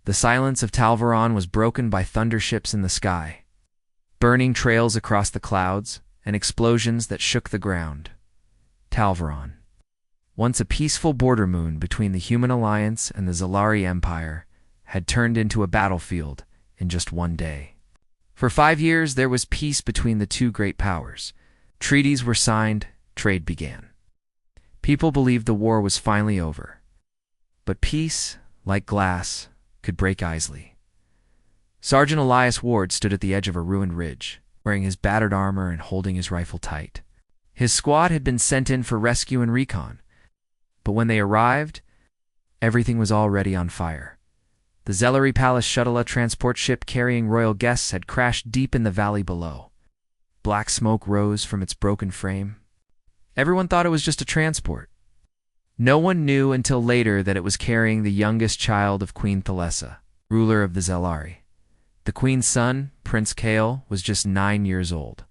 The silence of Talvaron was broken by thunderships in the sky, burning trails across the clouds, and explosions that shook the ground. Talvaron, once a peaceful border moon between the Human Alliance and the Zalari Empire, had turned into a battlefield in just one day. For 5 years there was peace between the two great powers. Treaties were signed, trade began. People believed the war was finally over. But peace, like glass, could break easily. Sergeant Elias Ward stood at the edge of a ruined ridge, wearing his battered armor and holding his rifle tight. His squad had been sent in for rescue and recon, but when they arrived, everything was already on fire. The Zellery Palace shuttle, a transport ship carrying royal guests, had crashed deep in the valley below. Black smoke rose from its broken frame. Everyone thought it was just a transport. No one knew until later that it was carrying the youngest child of Queen Thalessa, ruler of the Zellari. The queen's son, Prince Kale, was just 9 years old.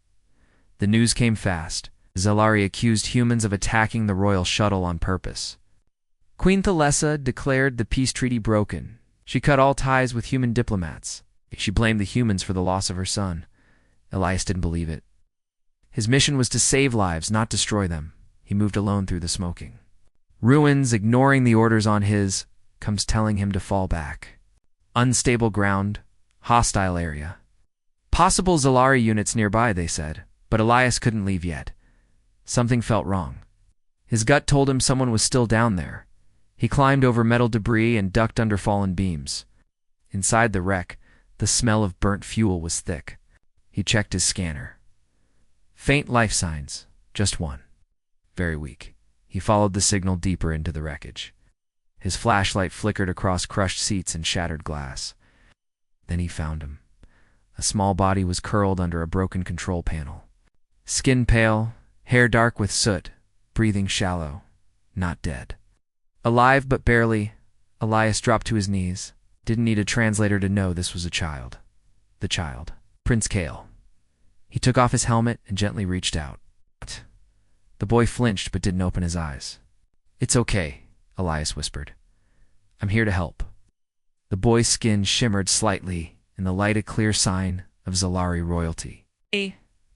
The news came fast. Zellari accused humans of attacking the royal shuttle on purpose. Queen Thalessa declared the peace treaty broken. She cut all ties with human diplomats. She blamed the humans for the loss of her son. Elias didn't believe it. His mission was to save lives, not destroy them. He moved alone through the smoking ruins, ignoring the orders on his comes telling him to fall back. Unstable ground, hostile area. Possible Zellari units nearby, they said, but Elias couldn't leave yet. Something felt wrong. His gut told him someone was still down there. He climbed over metal debris and ducked under fallen beams. Inside the wreck, the smell of burnt fuel was thick. He checked his scanner. Faint life signs, just one. Very weak. He followed the signal deeper into the wreckage. His flashlight flickered across crushed seats and shattered glass. Then he found him. A small body was curled under a broken control panel. Skin pale, hair dark with soot, breathing shallow, not dead. Alive but barely, Elias dropped to his knees. Didn't need a translator to know this was a child. The child, Prince Kale. He took off his helmet and gently reached out. The boy flinched but didn't open his eyes. "It's okay," Elias whispered. "I'm here to help." The boy's skin shimmered slightly in the light, a clear sign of Zellari royalty.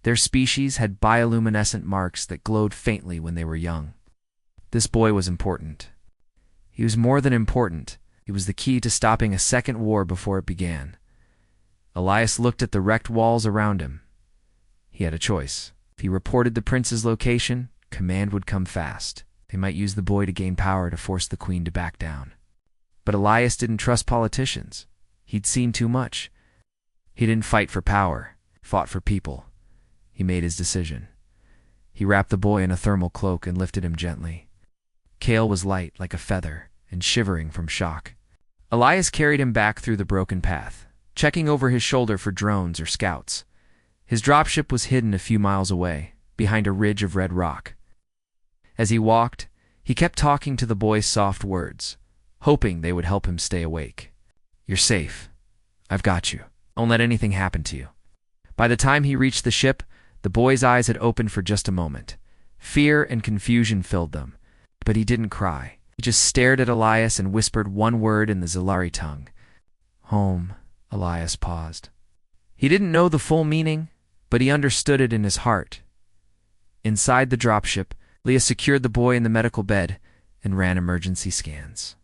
Their species had bioluminescent marks that glowed faintly when they were young. This boy was important. He was more than important. He was the key to stopping a second war before it began. Elias looked at the wrecked walls around him. He had a choice. If he reported the prince's location, command would come fast. They might use the boy to gain power to force the queen to back down. But Elias didn't trust politicians. He'd seen too much. He didn't fight for power, fought for people. He made his decision. He wrapped the boy in a thermal cloak and lifted him gently. Kale was light like a feather and shivering from shock. Elias carried him back through the broken path, checking over his shoulder for drones or scouts. His dropship was hidden a few miles away, behind a ridge of red rock. As he walked, he kept talking to the boy's soft words, hoping they would help him stay awake. "You're safe. I've got you. Don't let anything happen to you." By the time he reached the ship, the boy's eyes had opened for just a moment. Fear and confusion filled them, but he didn't cry. He just stared at Elias and whispered one word in the Zellari tongue. "Home." Elias paused. He didn't know the full meaning, but he understood it in his heart. Inside the dropship, Leah secured the boy in the medical bed and ran emergency scans.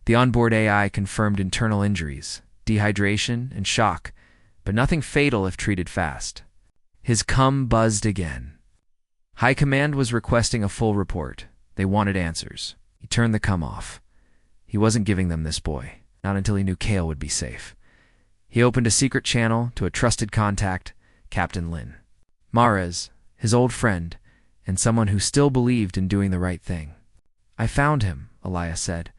The onboard AI confirmed internal injuries, dehydration, and shock, but nothing fatal if treated fast. His cum buzzed again. High Command was requesting a full report. They wanted answers. He turned the cum off. He wasn't giving them this boy, not until he knew Kale would be safe. He opened a secret channel to a trusted contact, Captain Lin. Mares, his old friend, and someone who still believed in doing the right thing. "I found him," Elias said.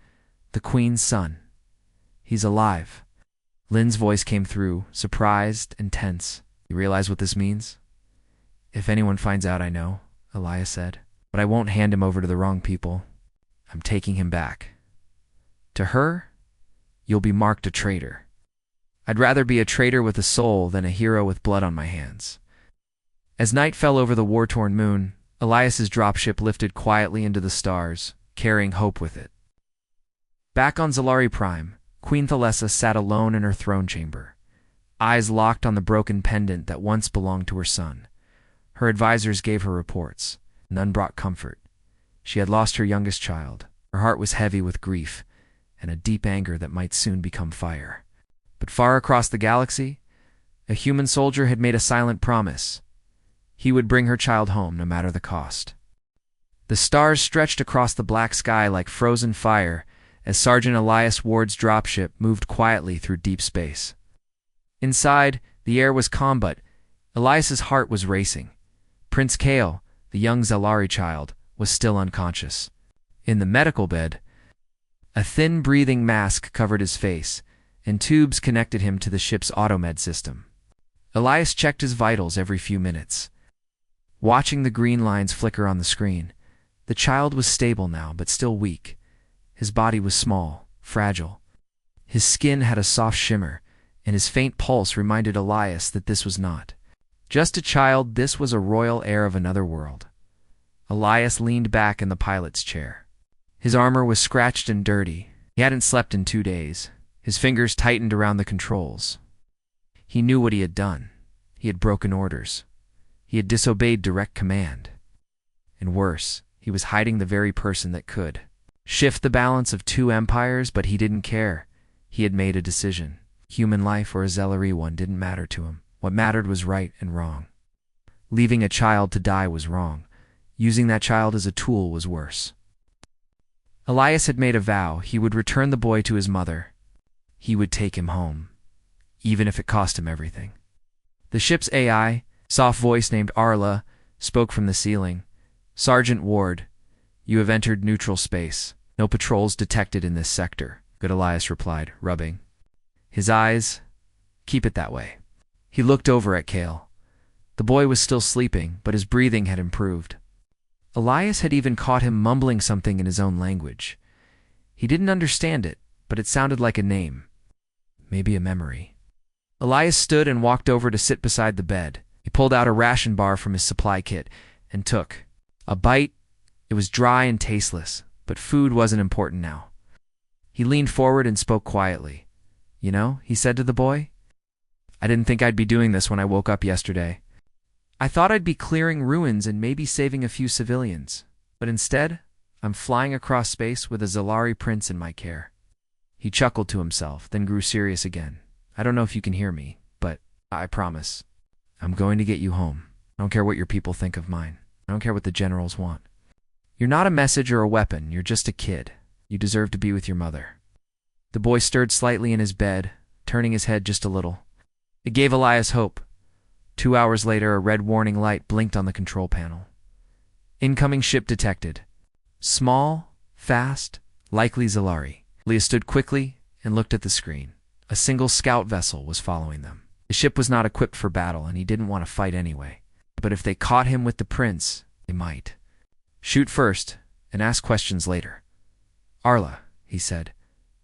"The Queen's son. He's alive." Lin's voice came through, surprised and tense. "You realize what this means?" "If anyone finds out, I know," Elias said. "But I won't hand him over to the wrong people. I'm taking him back. To her, you'll be marked a traitor. I'd rather be a traitor with a soul than a hero with blood on my hands." As night fell over the war-torn moon, Elias's dropship lifted quietly into the stars, carrying hope with it. Back on Zellari Prime, Queen Thalessa sat alone in her throne chamber, eyes locked on the broken pendant that once belonged to her son. Her advisors gave her reports. None brought comfort. She had lost her youngest child. Her heart was heavy with grief and a deep anger that might soon become fire. But far across the galaxy, a human soldier had made a silent promise. He would bring her child home no matter the cost. The stars stretched across the black sky like frozen fire as Sergeant Elias Ward's dropship moved quietly through deep space. Inside, the air was calm, but Elias's heart was racing. Prince Kale, the young Zalari child, was still unconscious. In the medical bed, a thin breathing mask covered his face, and tubes connected him to the ship's automed system. Elias checked his vitals every few minutes. Watching the green lines flicker on the screen, the child was stable now, but still weak. His body was small, fragile. His skin had a soft shimmer, and his faint pulse reminded Elias that this was not just a child, this was a royal heir of another world. Elias leaned back in the pilot's chair. His armor was scratched and dirty. He hadn't slept in 2 days. His fingers tightened around the controls. He knew what he had done. He had broken orders. He had disobeyed direct command. And worse, he was hiding the very person that could shift the balance of 2 empires, but he didn't care. He had made a decision. Human life or a Zelari one didn't matter to him. What mattered was right and wrong. Leaving a child to die was wrong. Using that child as a tool was worse. Elias had made a vow. He would return the boy to his mother. He would take him home, even if it cost him everything. The ship's AI, soft voice named Arla, spoke from the ceiling. Sergeant Ward, you have entered neutral space. No patrols detected in this sector. Good, Elias replied, rubbing his eyes. Keep it that way. He looked over at Kale. The boy was still sleeping, but his breathing had improved. Elias had even caught him mumbling something in his own language. He didn't understand it, but it sounded like a name. Maybe a memory. Elias stood and walked over to sit beside the bed. He pulled out a ration bar from his supply kit and took a bite. It was dry and tasteless, but food wasn't important now. He leaned forward and spoke quietly. You know, he said to the boy, I didn't think I'd be doing this when I woke up yesterday. I thought I'd be clearing ruins and maybe saving a few civilians, but instead, I'm flying across space with a Zalari prince in my care. He chuckled to himself, then grew serious again. I don't know if you can hear me, but I promise, I'm going to get you home. I don't care what your people think of mine. I don't care what the generals want. You're not a message or a weapon, you're just a kid. You deserve to be with your mother. The boy stirred slightly in his bed, turning his head just a little. It gave Elias hope. 2 hours later, a red warning light blinked on the control panel. Incoming ship detected. Small, fast, likely Zalari. Elias stood quickly and looked at the screen. A single scout vessel was following them. The ship was not equipped for battle, and he didn't want to fight anyway. But if they caught him with the prince, they might. Shoot first, and ask questions later. Arla, he said,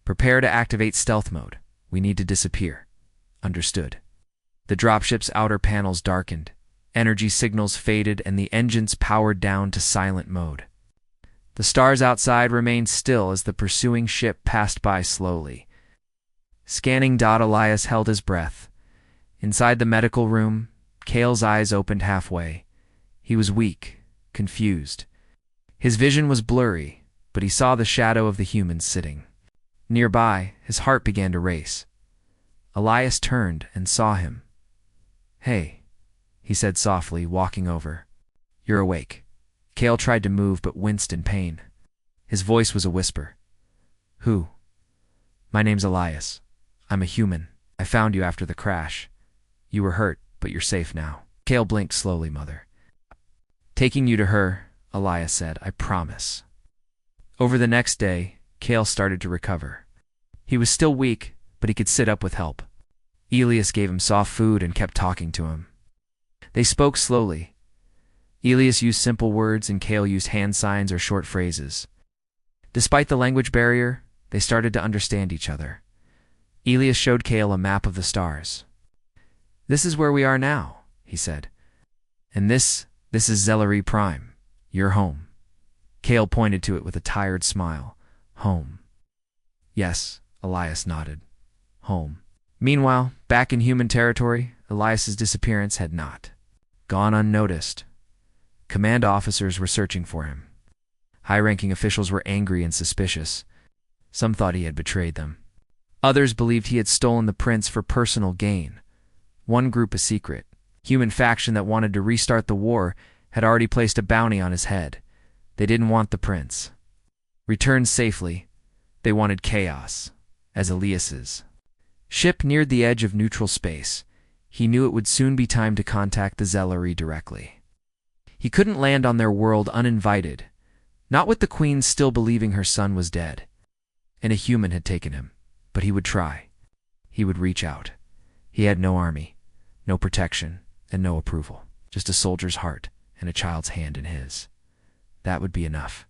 prepare to activate stealth mode. We need to disappear. Understood. The dropship's outer panels darkened. Energy signals faded, and the engines powered down to silent mode. The stars outside remained still as the pursuing ship passed by slowly. Scanning dot, Elias held his breath. Inside the medical room, Kale's eyes opened halfway. He was weak, confused. His vision was blurry, but he saw the shadow of the human sitting. Nearby, his heart began to race. Elias turned and saw him. Hey, he said softly, walking over. You're awake. Kale tried to move but winced in pain. His voice was a whisper. Who? My name's Elias. I'm a human. I found you after the crash. You were hurt, but you're safe now. Kale blinked slowly, Mother. Taking you to her, Elias said, I promise. Over the next day, Kale started to recover. He was still weak, but he could sit up with help. Elias gave him soft food and kept talking to him. They spoke slowly. Elias used simple words and Kale used hand signs or short phrases. Despite the language barrier, they started to understand each other. Elias showed Kale a map of the stars. This is where we are now, he said. And this is Zelari Prime, your home. Kale pointed to it with a tired smile. Home. Yes, Elias nodded. Home. Meanwhile, back in human territory, Elias's disappearance had not gone unnoticed. Command officers were searching for him. High-ranking officials were angry and suspicious. Some thought he had betrayed them. Others believed he had stolen the prince for personal gain. One group, a secret human faction that wanted to restart the war, had already placed a bounty on his head. They didn't want the prince returned safely. They wanted chaos, as Elias's ship neared the edge of neutral space. He knew it would soon be time to contact the Zelari directly. He couldn't land on their world uninvited, not with the Queen still believing her son was dead, and a human had taken him. But he would try. He would reach out. He had no army, no protection, and no approval. Just a soldier's heart and a child's hand in his. That would be enough.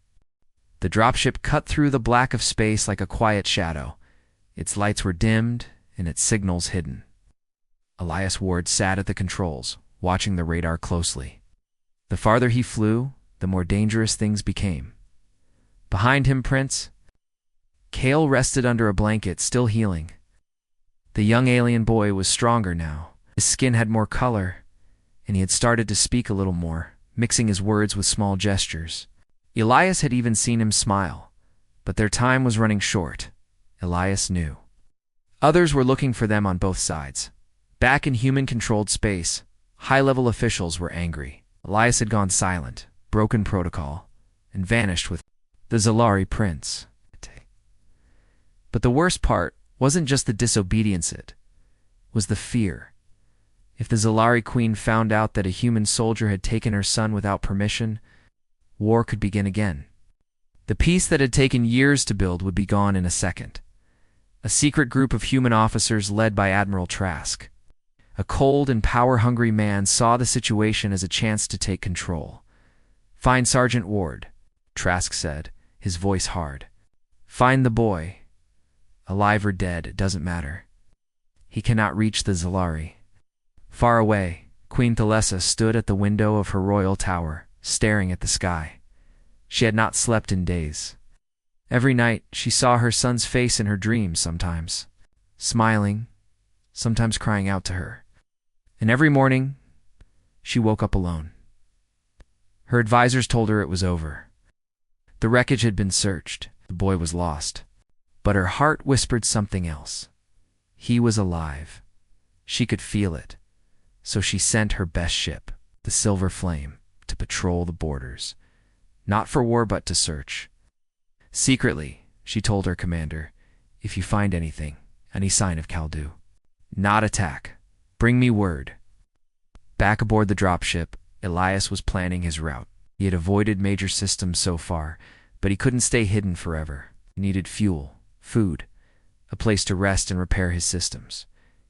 The dropship cut through the black of space like a quiet shadow. Its lights were dimmed and its signals hidden. Elias Ward sat at the controls, watching the radar closely. The farther he flew, the more dangerous things became. Behind him, Prince Kale rested under a blanket, still healing. The young alien boy was stronger now. His skin had more color, and he had started to speak a little more, mixing his words with small gestures. Elias had even seen him smile, but their time was running short. Elias knew. Others were looking for them on both sides. Back in human-controlled space, high-level officials were angry. Elias had gone silent, broken protocol, and vanished with the Zelari prince. But the worst part wasn't just the disobedience, it was the fear. If the Zelari queen found out that a human soldier had taken her son without permission, war could begin again. The peace that had taken years to build would be gone in a second. A secret group of human officers led by Admiral Trask, a cold and power-hungry man, saw the situation as a chance to take control. "Find Sergeant Ward," Trask said, his voice hard. "Find the boy. Alive or dead, it doesn't matter. He cannot reach the Zelari." Far away, Queen Thalessa stood at the window of her royal tower, staring at the sky. She had not slept in days. Every night, she saw her son's face in her dreams, sometimes smiling, sometimes crying out to her. And every morning, she woke up alone. Her advisors told her it was over. The wreckage had been searched. The boy was lost. But her heart whispered something else. He was alive. She could feel it. So she sent her best ship, the Silver Flame, to patrol the borders. Not for war, but to search. Secretly, she told her commander, "If you find anything, any sign of Kaldu, not attack. Bring me word." Back aboard the dropship, Elias was planning his route. He had avoided major systems so far, but he couldn't stay hidden forever. He needed fuel, food, a place to rest and repair his systems.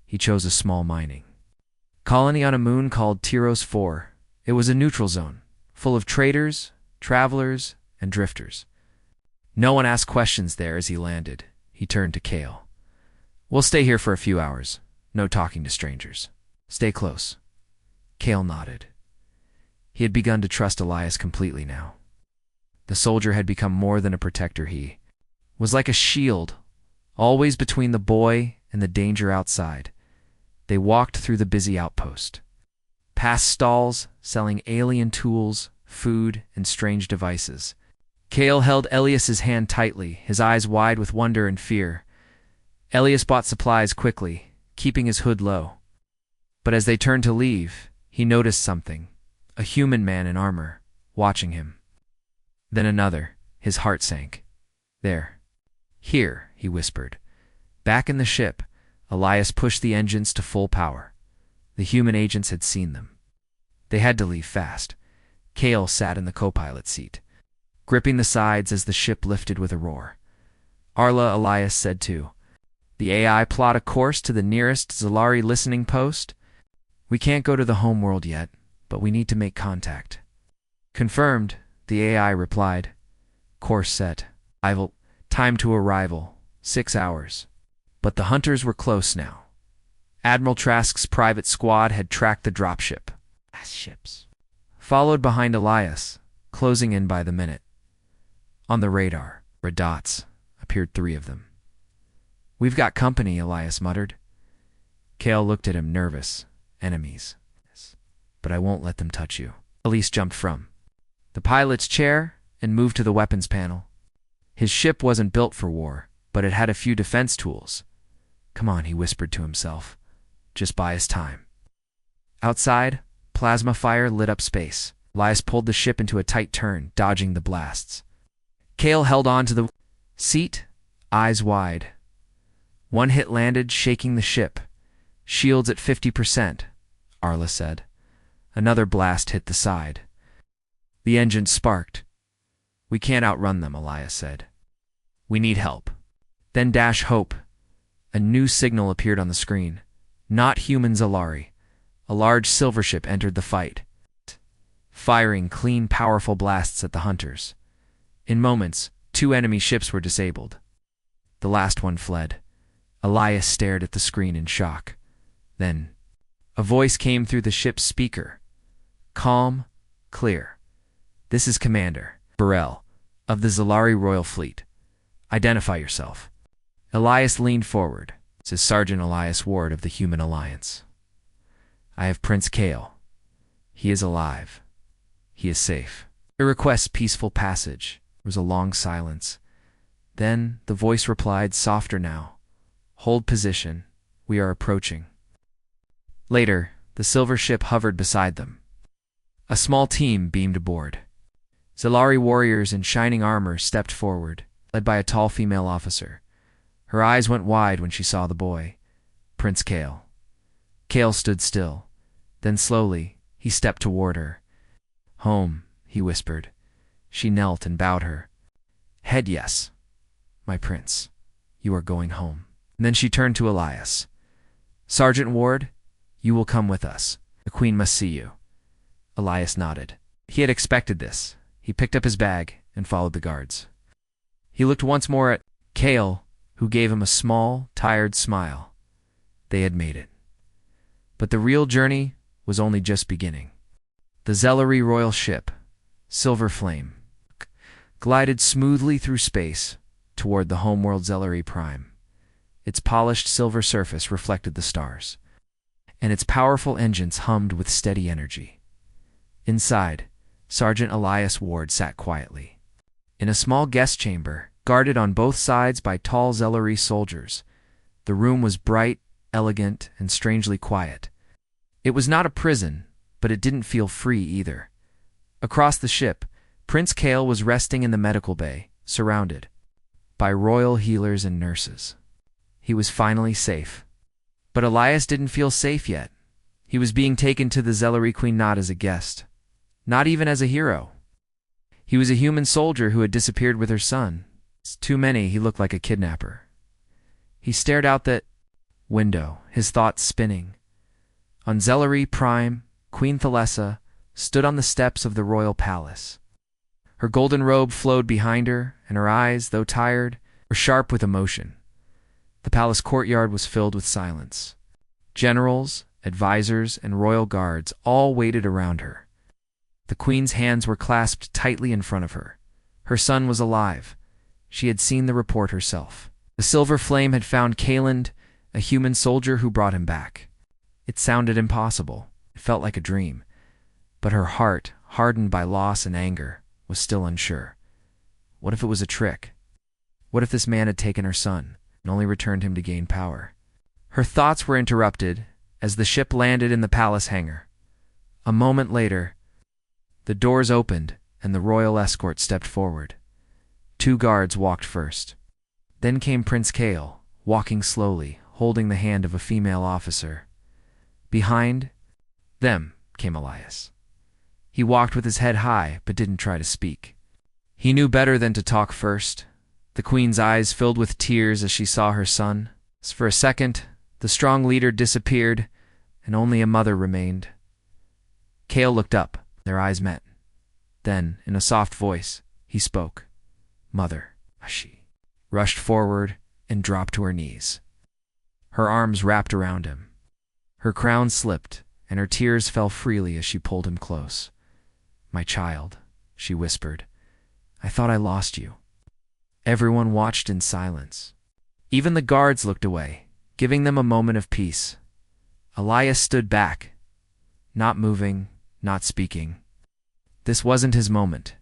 He chose a small mining colony on a moon called Tyros 4. It was a neutral zone, full of traders, travelers, and drifters. No one asked questions there. As he landed, he turned to Kale. "We'll stay here for a few hours. No talking to strangers. Stay close." Kale nodded. He had begun to trust Elias completely now. The soldier had become more than a protector. He was like a shield, always between the boy and the danger outside. They walked through the busy outpost, past stalls selling alien tools, food, and strange devices. Kale held Elias's hand tightly, his eyes wide with wonder and fear. Elias bought supplies quickly, keeping his hood low. But as they turned to leave, he noticed something, a human man in armor, watching him. Then another. His heart sank. "There. Here," he whispered. Back in the ship, Elias pushed the engines to full power. The human agents had seen them. They had to leave fast. Kale sat in the co-pilot seat, gripping the sides as the ship lifted with a roar. "Arla," Elias said too. "The AI plot a course to the nearest Zelari listening post? We can't go to the home world yet, but we need to make contact." "Confirmed," the AI replied. "Course set. Time to arrival, 6 hours." But the hunters were close now. Admiral Trask's private squad had tracked the dropship, ships, followed behind Elias, closing in by the minute. On the radar, red dots, appeared 3 of them. We've got company, Elias muttered. Kale looked at him, nervous. Enemies. But I won't let them touch you. Elise jumped from the pilot's chair and moved to the weapons panel. His ship wasn't built for war, but it had a few defense tools. Come on, he whispered to himself. Just buy us time. Outside, plasma fire lit up space. Elias pulled the ship into a tight turn, dodging the blasts. Kale held on to the seat, eyes wide. One hit landed, shaking the ship. Shields at 50%, Arla said. Another blast hit the side. The engine sparked. We can't outrun them, Elias said. We need help. Then dash hope. A new signal appeared on the screen. Not human Zalari. A large silver ship entered the fight, firing clean, powerful blasts at the hunters. In moments, 2 enemy ships were disabled. The last one fled. Elias stared at the screen in shock. Then, a voice came through the ship's speaker. Calm, clear. This is Commander Burrell of the Zalari Royal Fleet. Identify yourself. Elias leaned forward. This is Sergeant Elias Ward of the Human Alliance. I have Prince Kale. He is alive. He is safe. I request peaceful passage. There was a long silence. Then the voice replied, softer now. Hold position. We are approaching. Later, the silver ship hovered beside them. A small team beamed aboard. Zalari warriors in shining armor stepped forward, led by a tall female officer. Her eyes went wide when she saw the boy, Prince Kale. Kale stood still. Then slowly, he stepped toward her. Home, he whispered. She knelt and bowed her head. Yes, my prince, you are going home. And then she turned to Elias. Sergeant Ward, you will come with us. The Queen must see you. Elias nodded. He had expected this. He picked up his bag and followed the guards. He looked once more at Kale, who gave him a small, tired smile. They had made it. But the real journey was only just beginning. The Zalari royal ship, Silver Flame, glided smoothly through space toward the homeworld Zalari Prime. Its polished silver surface reflected the stars, and its powerful engines hummed with steady energy. Inside, Sergeant Elias Ward sat quietly. In a small guest chamber, guarded on both sides by tall Zalari soldiers, the room was bright, elegant, and strangely quiet. It was not a prison, but it didn't feel free either. Across the ship, Prince Kale was resting in the medical bay, surrounded by royal healers and nurses. He was finally safe. But Elias didn't feel safe yet. He was being taken to the Zalari Queen not as a guest, not even as a hero. He was a human soldier who had disappeared with her son. To many, he looked like a kidnapper. He stared out that window, his thoughts spinning. On Zalari Prime, Queen Thalessa stood on the steps of the royal palace. Her golden robe flowed behind her, and her eyes, though tired, were sharp with emotion. The palace courtyard was filled with silence. Generals, advisors, and royal guards all waited around her. The queen's hands were clasped tightly in front of her. Her son was alive. She had seen the report herself. The Silver Flame had found Kaland, a human soldier who brought him back. It sounded impossible. It felt like a dream. But her heart, hardened by loss and anger, was still unsure. What if it was a trick? What if this man had taken her son and only returned him to gain power? Her thoughts were interrupted as the ship landed in the palace hangar. A moment later, the doors opened and the royal escort stepped forward. 2 guards walked first. Then came Prince Kale, walking slowly, holding the hand of a female officer. Behind them came Elias. He walked with his head high, but didn't try to speak. He knew better than to talk first. The queen's eyes filled with tears as she saw her son. For a second, the strong leader disappeared, and only a mother remained. Kale looked up. Their eyes met. Then, in a soft voice, he spoke. Mother, she rushed forward and dropped to her knees. Her arms wrapped around him. Her crown slipped, and her tears fell freely as she pulled him close. My child, she whispered. I thought I lost you. Everyone watched in silence. Even the guards looked away, giving them a moment of peace. Elias stood back, not moving, not speaking. This wasn't his moment.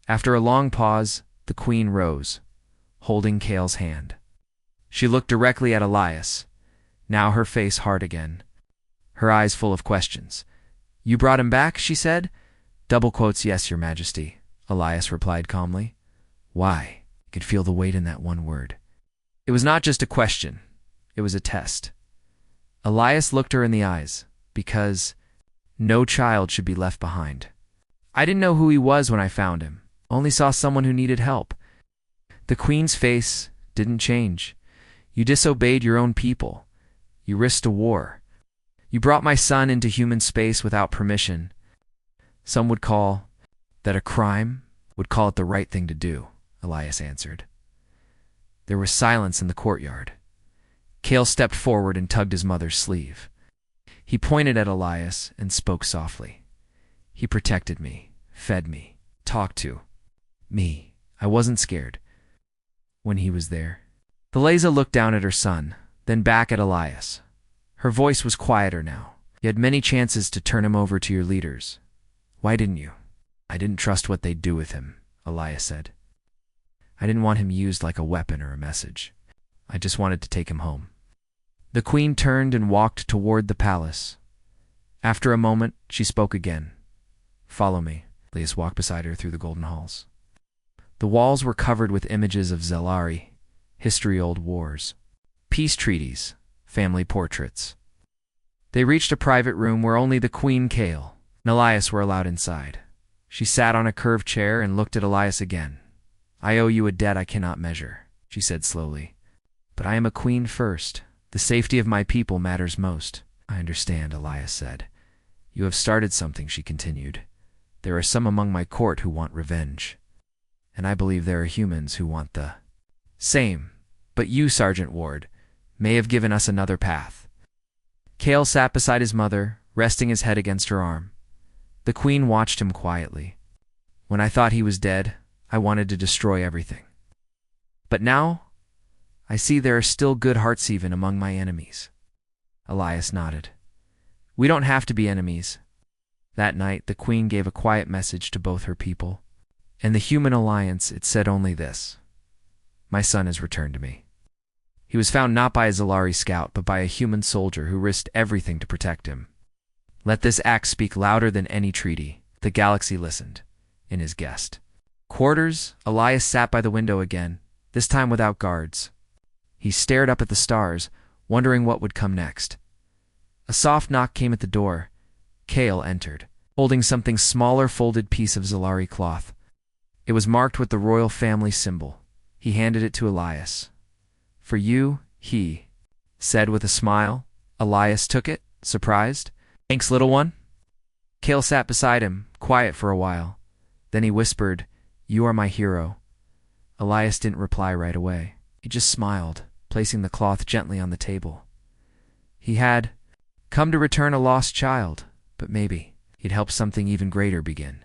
After a long pause, the queen rose, holding Cale's hand. She looked directly at Elias, now her face hard again, her eyes full of questions. "You brought him back," she said. "Double quotes, yes, your majesty," Elias replied calmly. Why? He could feel the weight in that one word. It was not just a question, it was a test. Elias looked her in the eyes, because no child should be left behind. "I didn't know who he was when I found him, only saw someone who needed help." The queen's face didn't change. "You disobeyed your own people. You risked a war. You brought my son into human space without permission. Some would call that a crime, would call it the right thing to do," Elias answered. There was silence in the courtyard. Cale stepped forward and tugged his mother's sleeve. He pointed at Elias and spoke softly. "He protected me, fed me, talked to me. I wasn't scared when he was there." Thalesa looked down at her son, then back at Elias. Her voice was quieter now. "You had many chances to turn him over to your leaders. Why didn't you?" "I didn't trust what they'd do with him," Elias said. "I didn't want him used like a weapon or a message. I just wanted to take him home." The queen turned and walked toward the palace. After a moment, she spoke again. "Follow me." Elias walked beside her through the golden halls. The walls were covered with images of Zelari, history-old wars, peace treaties, family portraits. They reached a private room where only the queen, Cale, and Elias were allowed inside. She sat on a curved chair and looked at Elias again. "I owe you a debt I cannot measure," she said slowly. "But I am a queen first. The safety of my people matters most." "I understand," Elias said. "You have started something," she continued. "There are some among my court who want revenge. And I believe there are humans who want the same. But you, Sergeant Ward, may have given us another path." Cale sat beside his mother, resting his head against her arm. The queen watched him quietly. "When I thought he was dead, I wanted to destroy everything. But now, I see there are still good hearts even among my enemies." Elias nodded. "We don't have to be enemies." That night, the queen gave a quiet message to both her people. In the human alliance, it said only this: "My son has returned to me. He was found not by a Zelari scout, but by a human soldier who risked everything to protect him. Let this act speak louder than any treaty." The galaxy listened, in his guest quarters. Elias sat by the window again, this time without guards. He stared up at the stars, wondering what would come next. A soft knock came at the door. Cale entered, holding something smaller folded piece of Zelari cloth. It was marked with the royal family symbol. He handed it to Elias. "For you," he said with a smile. Elias took it, surprised. "Thanks, little one." Cale sat beside him, quiet for a while. Then he whispered, "You are my hero." Elias didn't reply right away. He just smiled, placing the cloth gently on the table. He had come to return a lost child, but maybe he'd help something even greater begin.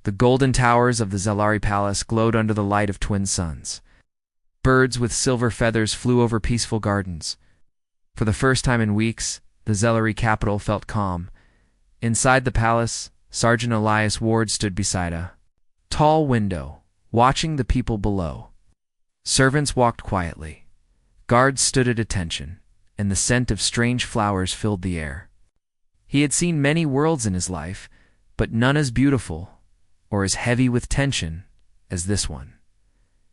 The golden towers of the Zelari palace glowed under the light of twin suns. Birds with silver feathers flew over peaceful gardens. For the first time in weeks, the Zelari capital felt calm. Inside the palace, Sergeant Elias Ward stood beside a tall window, watching the people below. Servants walked quietly. Guards stood at attention, and the scent of strange flowers filled the air. He had seen many worlds in his life, but none as beautiful or as heavy with tension as this one.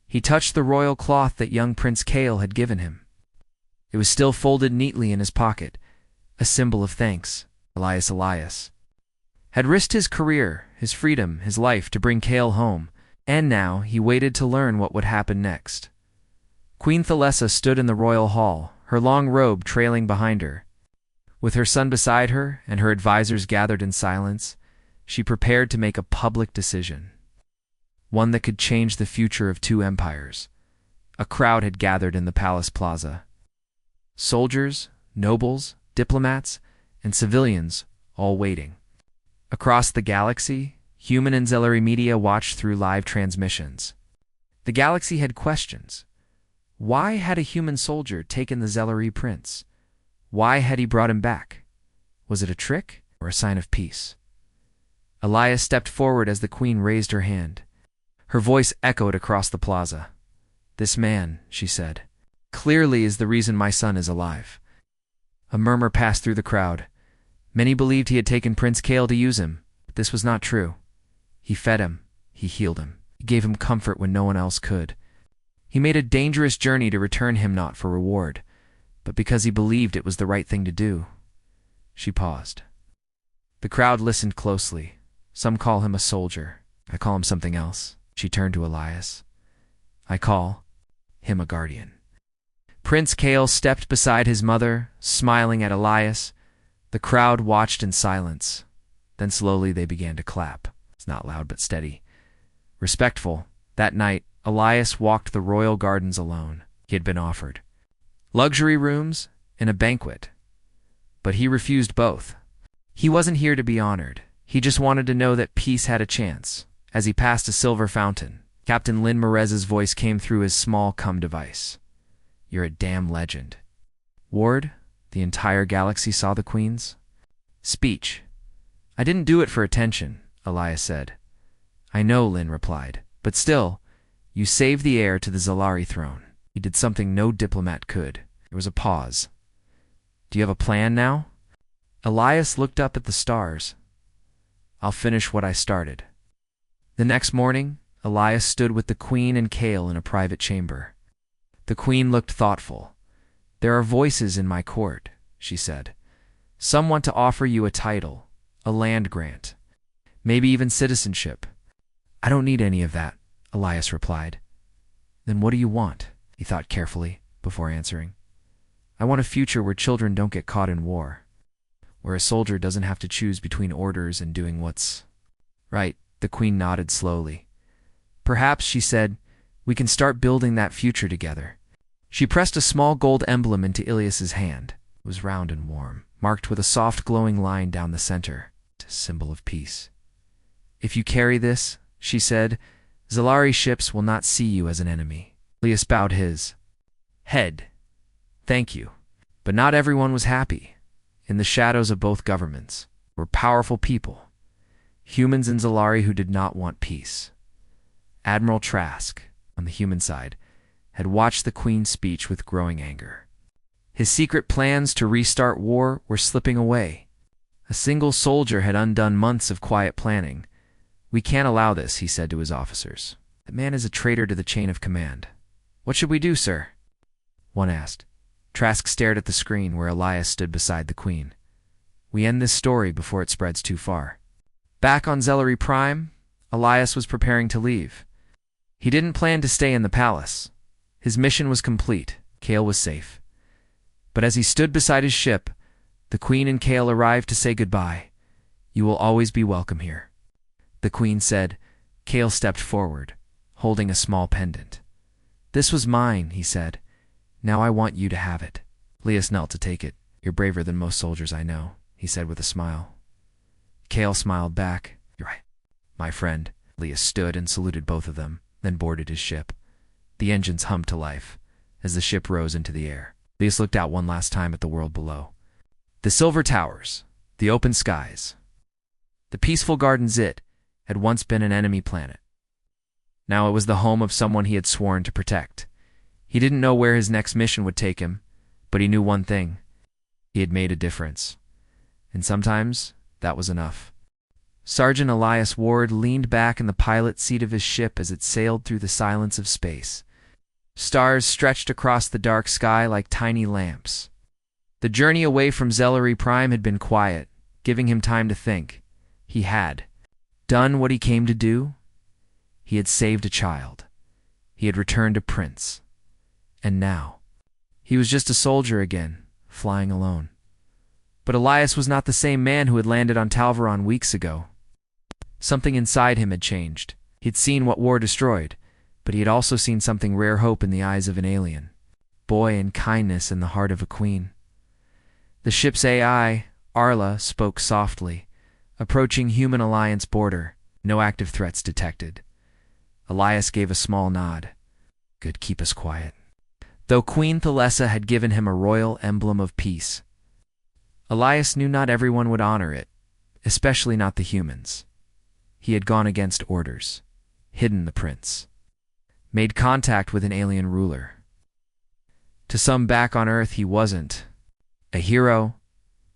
He touched the royal cloth that young Prince Cale had given him. It was still folded neatly in his pocket, a symbol of thanks. Elias had risked his career, his freedom, his life to bring Cale home, and now he waited to learn what would happen next. Queen Thalesa stood in the royal hall, her long robe trailing behind her. With her son beside her and her advisors gathered in silence, she prepared to make a public decision, one that could change the future of two empires. A crowd had gathered in the palace plaza. Soldiers, nobles, diplomats, and civilians, all waiting. Across the galaxy, human and Zelari media watched through live transmissions. The galaxy had questions. Why had a human soldier taken the Zellery prince? Why had he brought him back? Was it a trick or a sign of peace? Elias stepped forward as the queen raised her hand. Her voice echoed across the plaza. "This man," she said, "clearly is the reason my son is alive." A murmur passed through the crowd. Many believed he had taken Prince Kale to use him, but this was not true. He fed him, he healed him, he gave him comfort when no one else could. He made a dangerous journey to return him not for reward, but because he believed it was the right thing to do. She paused. The crowd listened closely. Some call him a soldier. I call him something else. She turned to Elias. I call him a guardian. Prince Kale stepped beside his mother, smiling at Elias. The crowd watched in silence. Then slowly they began to clap. It's not loud but steady. Respectful, that night, Elias walked the royal gardens alone. He had been offered luxury rooms and a banquet, but he refused both. He wasn't here to be honored. He just wanted to know that peace had a chance. As he passed a silver fountain, Captain Lynn Merez's voice came through his small cum device. You're a damn legend. Ward, the entire galaxy saw the Queen's speech. I didn't do it for attention, Elias said. I know, Lynn replied, but still, you saved the heir to the Zellery throne. You did something no diplomat could. There was a pause. Do you have a plan now? Elias looked up at the stars. I'll finish what I started. The next morning, Elias stood with the Queen and Kale in a private chamber. The Queen looked thoughtful. There are voices in my court, she said. Some want to offer you a title, a land grant, maybe even citizenship. I don't need any of that, Elias replied. Then what do you want? He thought carefully before answering. I want a future where children don't get caught in war, where a soldier doesn't have to choose between orders and doing what's right. The Queen nodded slowly. Perhaps, she said, we can start building that future together. She pressed a small gold emblem into Ilias's hand. It was round and warm, marked with a soft glowing line down the center, a symbol of peace. If you carry this, she said, Zellery ships will not see you as an enemy. Ilias bowed his head. Thank you. But not everyone was happy. In the shadows of both governments were powerful people, humans in Zellery who did not want peace. Admiral Trask, on the human side, had watched the Queen's speech with growing anger. His secret plans to restart war were slipping away. A single soldier had undone months of quiet planning. We can't allow this, he said to his officers. The man is a traitor to the chain of command. What should we do, sir? One asked. Trask stared at the screen where Elias stood beside the Queen. We end this story before it spreads too far. Back on Zellery Prime, Elias was preparing to leave. He didn't plan to stay in the palace. His mission was complete. Kale was safe. But as he stood beside his ship, the Queen and Kale arrived to say goodbye. You will always be welcome here. The Queen said. Kale stepped forward, holding a small pendant. This was mine, he said. Now I want you to have it. Elias knelt to take it. You're braver than most soldiers I know, he said with a smile. Kale smiled back. You're right, my friend. Elias stood and saluted both of them, then boarded his ship. The engines hummed to life as the ship rose into the air. Elias looked out one last time at the world below. The silver towers, the open skies. The peaceful garden Zit had once been an enemy planet. Now it was the home of someone he had sworn to protect. He didn't know where his next mission would take him, but he knew one thing. He had made a difference. And sometimes that was enough. Sergeant Elias Ward leaned back in the pilot seat of his ship as it sailed through the silence of space. Stars stretched across the dark sky like tiny lamps. The journey away from Zellery Prime had been quiet, giving him time to think. He had done what he came to do. He had saved a child. He had returned a prince. And now, he was just a soldier again, flying alone. But Elias was not the same man who had landed on Talvaron weeks ago. Something inside him had changed. He'd seen what war destroyed, but he had also seen something rare hope in the eyes of an alien. Boy and kindness in the heart of a queen. The ship's AI, Arla, spoke softly, approaching Human Alliance border, no active threats detected. Elias gave a small nod. Good, keep us quiet. though Queen Thalessa had given him a royal emblem of peace. Elias knew not everyone would honor it, especially not the humans. He had gone against orders, hidden the prince, made contact with an alien ruler. To some back on Earth, he wasn't a hero,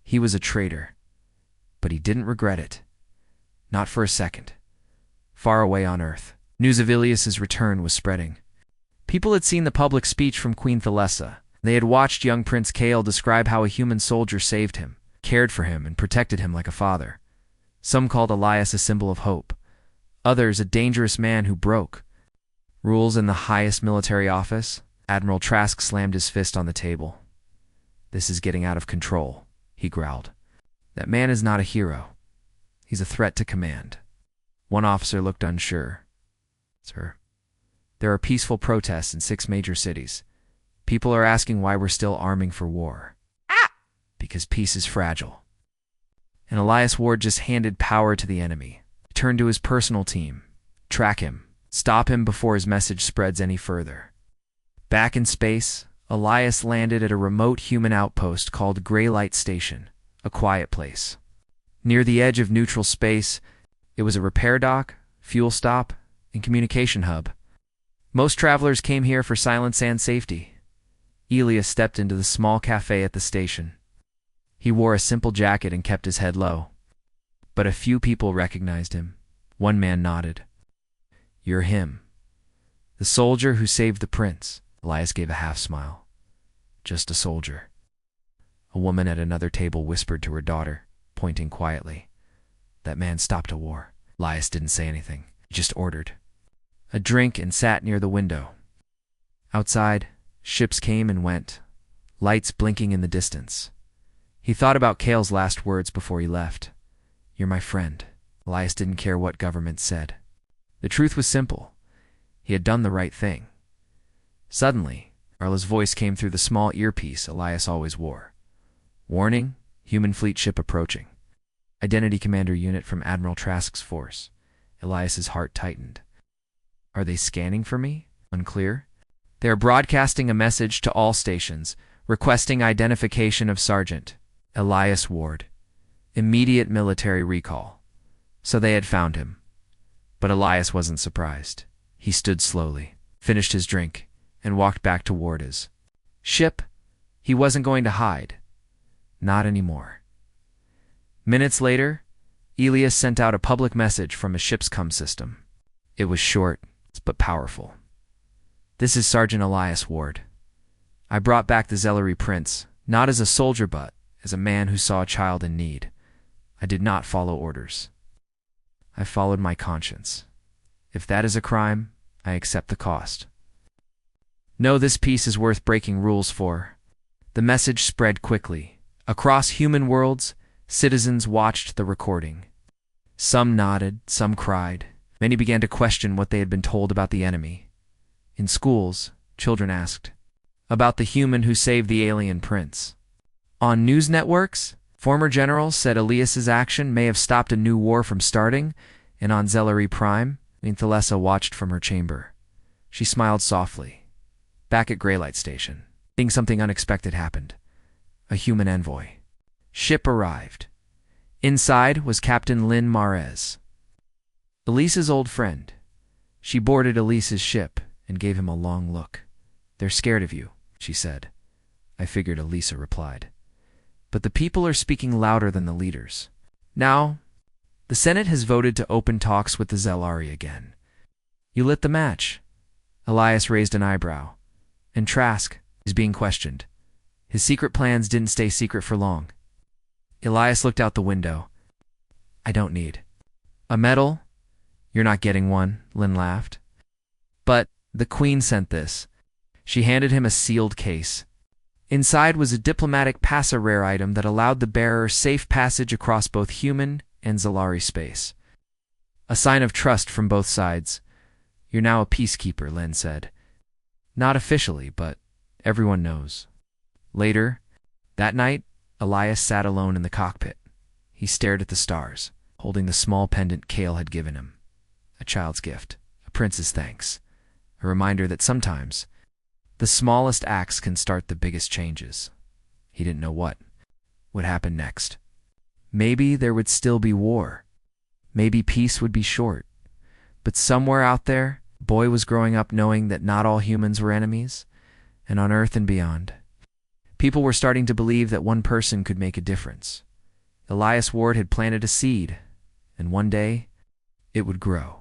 he was a traitor. But he didn't regret it. Not for a second. Far away on Earth, news of Ilias's return was spreading. People had seen the public speech from Queen Thalessa. They had watched young Prince Kael describe how a human soldier saved him, cared for him, and protected him like a father. Some called Elias a symbol of hope. Others a dangerous man who broke rules in the highest military office. Admiral Trask slammed his fist on the table. "This is getting out of control," he growled. "That man is not a hero. He's a threat to command." One officer looked unsure. "Sir, there are peaceful protests in 6 major cities. People are asking why we're still arming for war." "Because peace is fragile." And Elias Ward just handed power to the enemy. He turned to his personal team. Track him. Stop him before his message spreads any further. Back in space, Elias landed at a remote human outpost called Greylight Station, a quiet place. Near the edge of neutral space, it was a repair dock, fuel stop, and communication hub. Most travelers came here for silence and safety. Elias stepped into the small cafe at the station. He wore a simple jacket and kept his head low. But a few people recognized him. One man nodded. "You're him. The soldier who saved the prince." Elias gave a half-smile. "Just a soldier." A woman at another table whispered to her daughter, pointing quietly. "That man stopped a war." Elias didn't say anything. He just ordered a drink and sat near the window. Outside, ships came and went, lights blinking in the distance. He thought about Kael's last words before he left. "You're my friend." Elias didn't care what government said. The truth was simple. He had done the right thing. Suddenly, Arla's voice came through the small earpiece Elias always wore. "Warning, human fleet ship approaching. Identity commander unit from Admiral Trask's force." Elias's heart tightened. "Are they scanning for me?" Unclear. "They are broadcasting a message to all stations, requesting identification of Sergeant Elias Ward. Immediate military recall." So they had found him. But Elias wasn't surprised. He stood slowly, finished his drink, and walked back toward his ship. He wasn't going to hide. Not anymore. Minutes later, Elias sent out a public message from his ship's comm system. It was short, but powerful. "This is Sergeant Elias Ward. I brought back the Zellery Prince, not as a soldier but as a man who saw a child in need. I did not follow orders. I followed my conscience. If that is a crime, I accept the cost. No, this peace is worth breaking rules for." The message spread quickly. Across human worlds, citizens watched the recording. Some nodded, some cried. Many began to question what they had been told about the enemy. In schools, children asked about the human who saved the alien prince. On news networks, former generals said Elias's action may have stopped a new war from starting, and on Zellery Prime, Queen Thalessa watched from her chamber. She smiled softly. Back at Greylight Station, something unexpected happened. A human envoy. Ship arrived. Inside was Captain Lynn Mares, Elise's old friend. She boarded Elise's ship and gave him a long look. "They're scared of you," she said. "I figured," Elisa replied. "But the people are speaking louder than the leaders. Now, the Senate has voted to open talks with the Zelari again." "You lit the match." Elias raised an eyebrow. "And Trask is being questioned. His secret plans didn't stay secret for long." Elias looked out the window. "I don't need a medal." "You're not getting one," Lynn laughed. "But the Queen sent this." She handed him a sealed case. Inside was a diplomatic pass-a-rare item that allowed the bearer safe passage across both human and Zelari space. A sign of trust from both sides. "You're now a peacekeeper," Lynn said. "Not officially, but everyone knows." Later, that night, Elias sat alone in the cockpit. He stared at the stars, holding the small pendant Kael had given him. A child's gift, a prince's thanks, a reminder that sometimes The smallest acts can start the biggest changes. He didn't know what would happen next. Maybe there would still be war. Maybe peace would be short. But somewhere out there, Boy was growing up knowing that not all humans were enemies, and on Earth and beyond, people were starting to believe that one person could make a difference. Elias Ward had planted a seed, and one day, it would grow.